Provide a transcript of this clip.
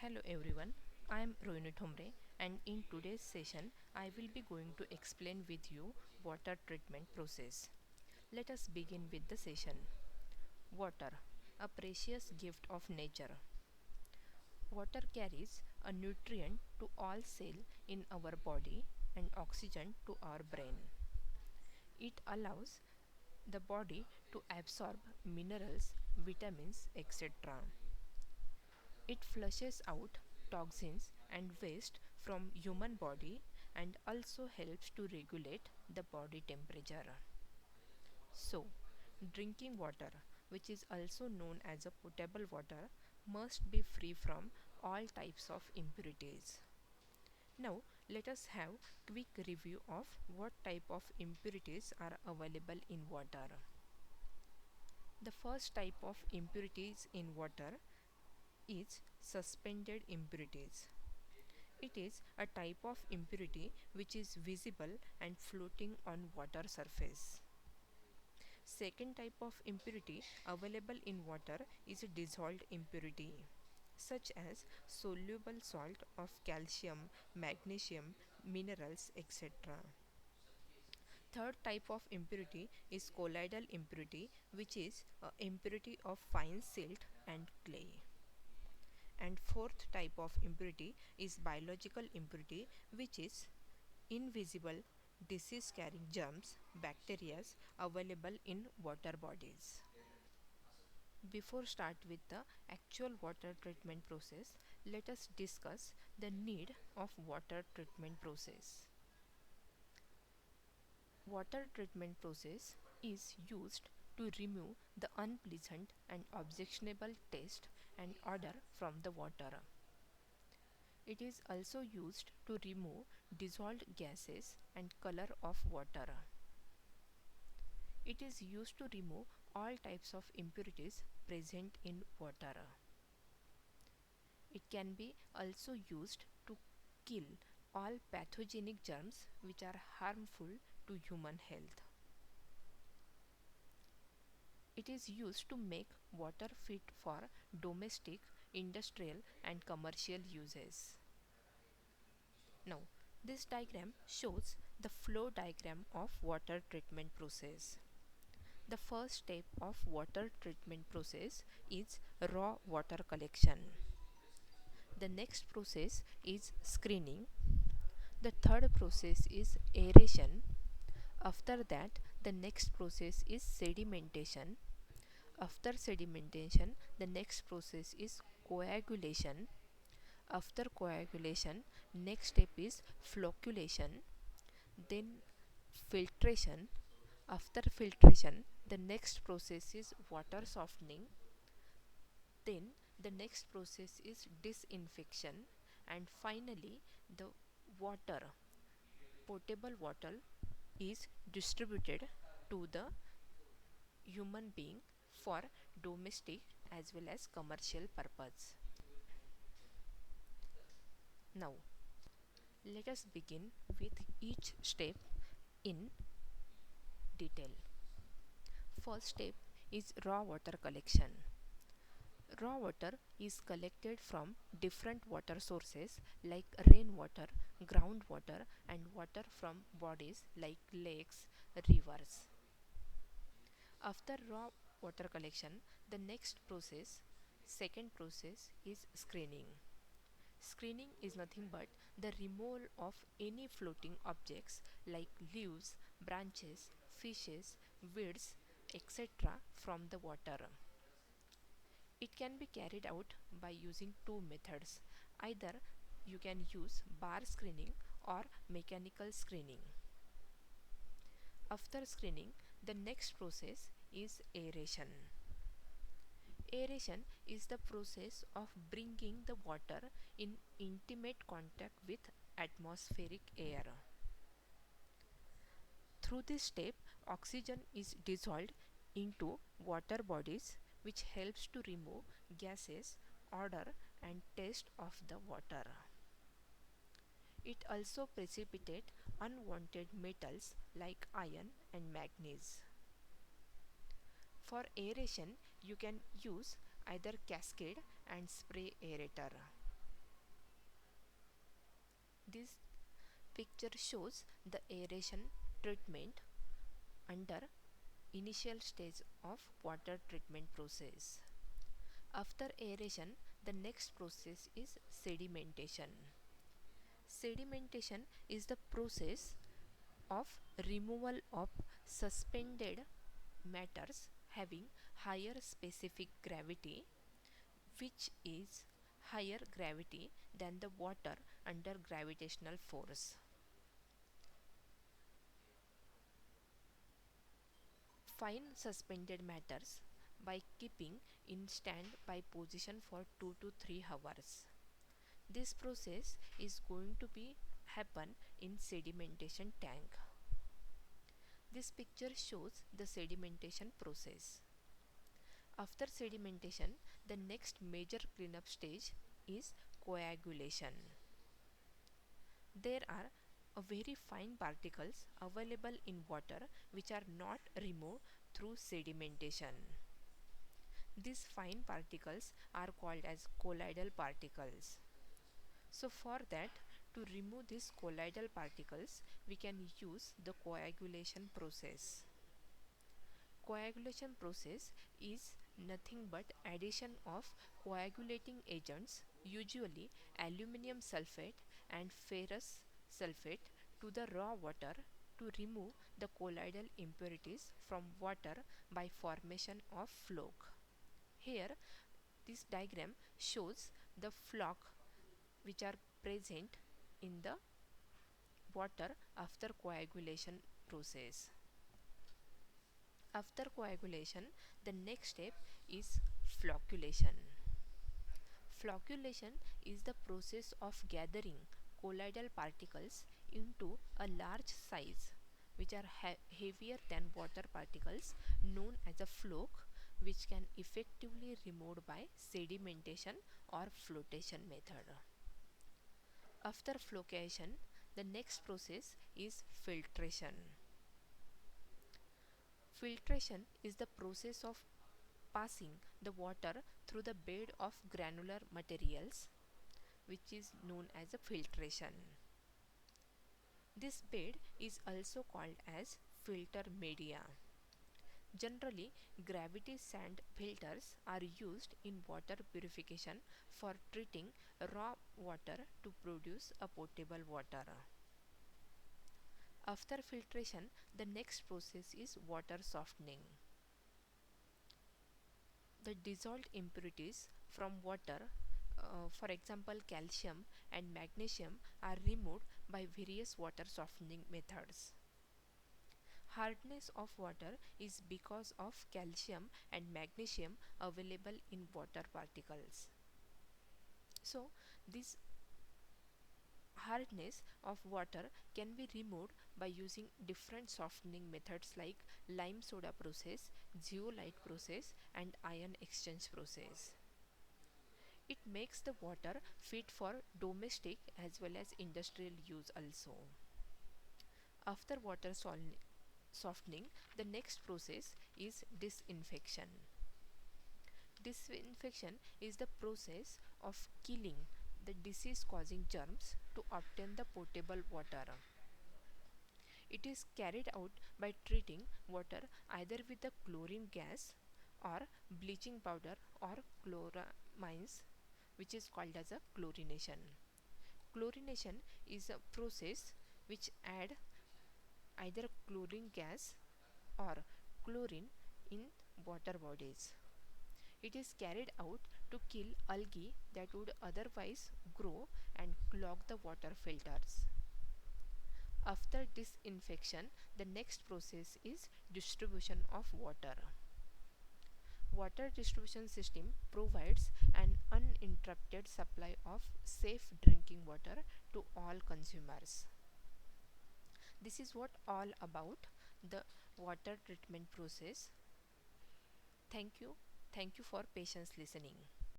Hello everyone, I am Rohini Thomre and in today's session I will be going to explain with you water treatment process. Let us begin with the session. Water, a precious gift of nature. Water carries a nutrient to all cells in our body and oxygen to our brain. It allows the body to absorb minerals, vitamins, etc. It flushes out toxins and waste from human body and also helps to regulate the body temperature. So, drinking water, which is also known as a potable water, must be free from all types of impurities. Now, let us have quick review of what type of impurities are available in water. The first type of impurities in water is suspended impurities. It is a type of impurity which is visible and floating on water surface. Second type of impurity available in water is a dissolved impurity such as soluble salt of calcium, magnesium, minerals, etc. Third type of impurity is colloidal impurity which is a impurity of fine silt and clay. And fourth type of impurity is biological impurity which is invisible disease carrying germs, bacteria available in water bodies. Before start with the actual water treatment process, let us discuss the need of water treatment process. Water treatment process is used to remove the unpleasant and objectionable taste and odor from the water. It is also used to remove dissolved gases and color of water. It is used to remove all types of impurities present in water. It can be also used to kill all pathogenic germs which are harmful to human health. It is used to make water fit for domestic, industrial and commercial uses. Now, this diagram shows the flow diagram of water treatment process. The first step of water treatment process is raw water collection. The next process is screening. The third process is aeration. After that, the next process is sedimentation. After sedimentation, the next process is coagulation. After coagulation, next step is flocculation, then filtration. After filtration, the next process is water softening. Then the next process is disinfection, and finally the water, potable water, is distributed to the human being for domestic as well as commercial purpose. Now, let us begin with each step in detail. First step is raw water collection. Raw water is collected from different water sources like rainwater, groundwater, and water from bodies like lakes, rivers. After raw water collection, the next process, second process is screening. Screening is nothing but the removal of any floating objects like leaves, branches, fishes, weeds, etc. from the water. It can be carried out by using two methods. Either you can use bar screening or mechanical screening. After screening, the next process is aeration. Aeration is the process of bringing the water in intimate contact with atmospheric air. Through this step, oxygen is dissolved into water bodies which helps to remove gases, odor and taste of the water. It also precipitates unwanted metals like iron and manganese. For aeration, you can use either cascade and spray aerator. This picture shows the aeration treatment under initial stage of water treatment process. After aeration, the next process is sedimentation. Sedimentation is the process of removal of suspended matters having higher specific gravity, which is higher gravity than the water under gravitational force. Fine suspended matters by keeping in standby position for 2 to 3 hours. This process is going to be happen in sedimentation tank. This picture shows the sedimentation process. After sedimentation, the next major cleanup stage is coagulation. There are a very fine particles available in water which are not removed through sedimentation. These fine particles are called as colloidal particles. So for that, to remove these colloidal particles, we can use the coagulation process. Coagulation process is nothing but addition of coagulating agents, usually aluminum sulfate and ferrous sulfate, to the raw water to remove the colloidal impurities from water by formation of floc. Here, this diagram shows the floc which are present in the water after coagulation process. After coagulation, the next step is flocculation. Flocculation is the process of gathering colloidal particles into a large size which are heavier than water particles, known as a floc, which can effectively removed by sedimentation or flotation method. After flocculation, the next process is filtration. Filtration is the process of passing the water through the bed of granular materials, which is known as a filtration. This bed is also called as filter media. Generally, gravity sand filters are used in water purification for treating raw water to produce a potable water. After filtration, the next process is water softening. The dissolved impurities from water, for example calcium and magnesium, are removed by various water softening methods. Hardness of water is because of calcium and magnesium available in water particles. So, this hardness of water can be removed by using different softening methods like lime soda process, zeolite process, and ion exchange process. It makes the water fit for domestic as well as industrial use also. After water softening, the next process is disinfection. Disinfection is the process of killing the disease causing germs to obtain the potable water. It is carried out by treating water either with the chlorine gas or bleaching powder or chloramines, which is called as a chlorination. Chlorination is a process which add either chlorine gas or chlorine in water bodies. It is carried out to kill algae that would otherwise grow and clog the water filters. After disinfection, the next process is distribution of water. Water distribution system provides an uninterrupted supply of safe drinking water to all consumers. This is what all about the water treatment process. Thank you. Thank you for patience listening.